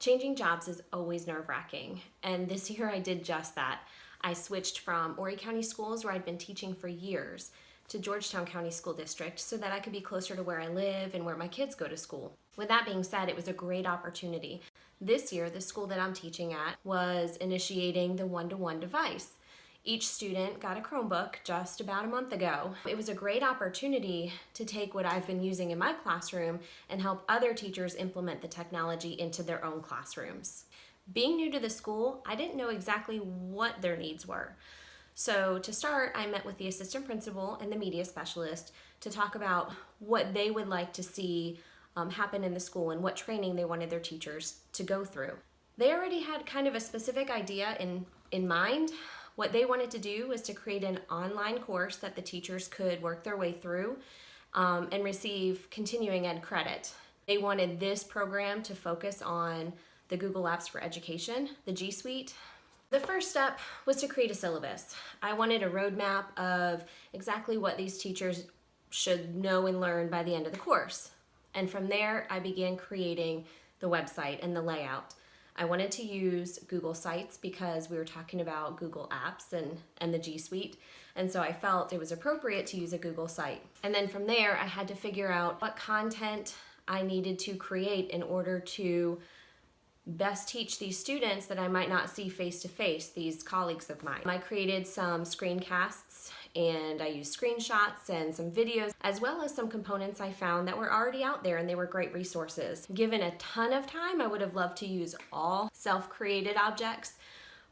Changing jobs is always nerve-wracking, and this year I did just that. I switched from Horry County Schools, where I'd been teaching for years, to Georgetown County School District so that I could be closer to where I live and where my kids go to school. With that being said, it was a great opportunity. This year, the school that I'm teaching at was initiating the one-to-one device. Each student got a Chromebook just about a month ago. It was a great opportunity to take what I've been using in my classroom and help other teachers implement the technology into their own classrooms. Being new to the school, I didn't know exactly what their needs were. So to start, I met with the assistant principal and the media specialist to talk about what they would like to see happen in the school and what training they wanted their teachers to go through. They already had kind of a specific idea in mind. What they wanted to do was to create an online course that the teachers could work their way through and receive continuing ed credit. They wanted this program to focus on the Google Apps for Education, the G Suite. The first step was to create a syllabus. I wanted a roadmap of exactly what these teachers should know and learn by the end of the course. And from there, I began creating the website and the layout. I wanted to use Google Sites because we were talking about Google Apps and the G Suite, and so I felt it was appropriate to use a Google site. And then from there, I had to figure out what content I needed to create in order to best teach these students that I might not see face-to-face, these colleagues of mine. I created some screencasts and I used screenshots and some videos, as well as some components I found that were already out there, and they were great resources. Given a ton of time, I would have loved to use all self-created objects,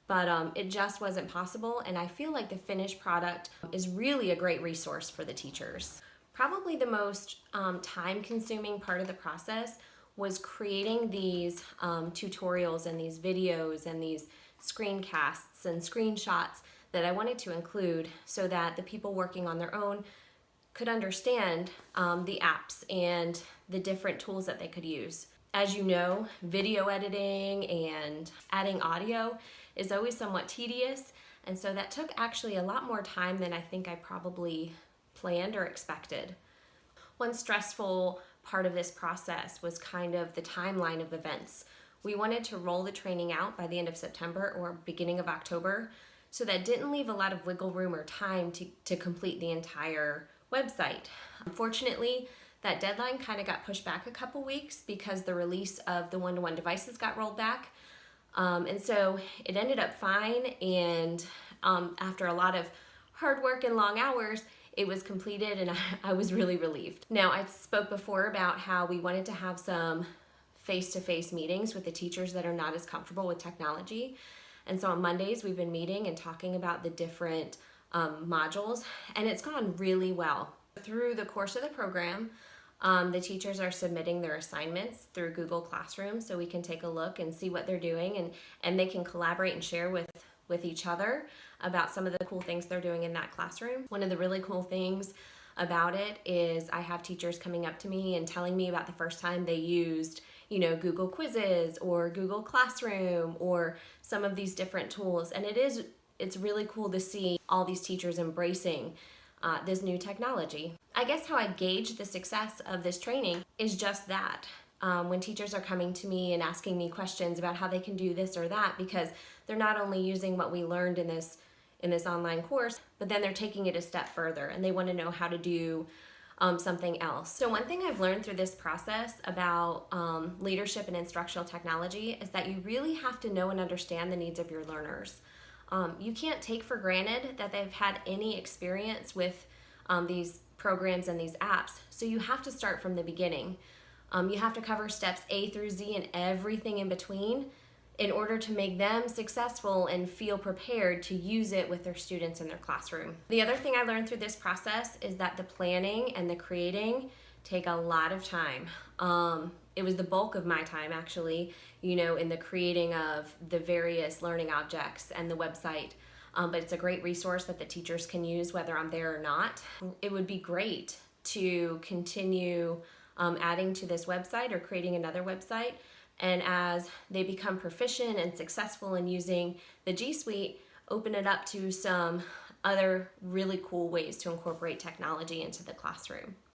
but it just wasn't possible, and I feel like the finished product is really a great resource for the teachers. Probably the most time-consuming part of the process was creating these tutorials and these videos and these screencasts and screenshots that I wanted to include so that the people working on their own could understand the apps and the different tools that they could use. As you know, video editing and adding audio is always somewhat tedious, and so that took actually a lot more time than I think I probably planned or expected. One stressful part of this process was kind of the timeline of events. We wanted to roll the training out by the end of September or beginning of October, so that didn't leave a lot of wiggle room or time to complete the entire website. Unfortunately, that deadline kind of got pushed back a couple weeks because the release of the one-to-one devices got rolled back. And so it ended up fine, and after a lot of hard work and long hours, it was completed, and I was really relieved. Now, I spoke before about how we wanted to have some face-to-face meetings with the teachers that are not as comfortable with technology. And so on Mondays, we've been meeting and talking about the different modules, and it's gone really well. Through the course of the program, the teachers are submitting their assignments through Google Classroom so we can take a look and see what they're doing, and they can collaborate and share with each other about some of the cool things they're doing in that classroom. One of the really cool things about it is I have teachers coming up to me and telling me about the first time they used Google Quizzes or Google Classroom or some of these different tools. And it's really cool to see all these teachers embracing this new technology. I guess how I gauge the success of this training is just that. When teachers are coming to me and asking me questions about how they can do this or that, because they're not only using what we learned in this online course, but then they're taking it a step further and they want to know how to do something else. So one thing I've learned through this process about leadership and instructional technology is that you really have to know and understand the needs of your learners. You can't take for granted that they've had any experience with these programs and these apps, so you have to start from the beginning. You have to cover steps A through Z and everything in between in order to make them successful and feel prepared to use it with their students in their classroom. The other thing I learned through this process is that the planning and the creating take a lot of time. It was the bulk of my time actually, in the creating of the various learning objects and the website. But it's a great resource that the teachers can use whether I'm there or not. It would be great to continue adding to this website or creating another website. And as they become proficient and successful in using the G Suite, open it up to some other really cool ways to incorporate technology into the classroom.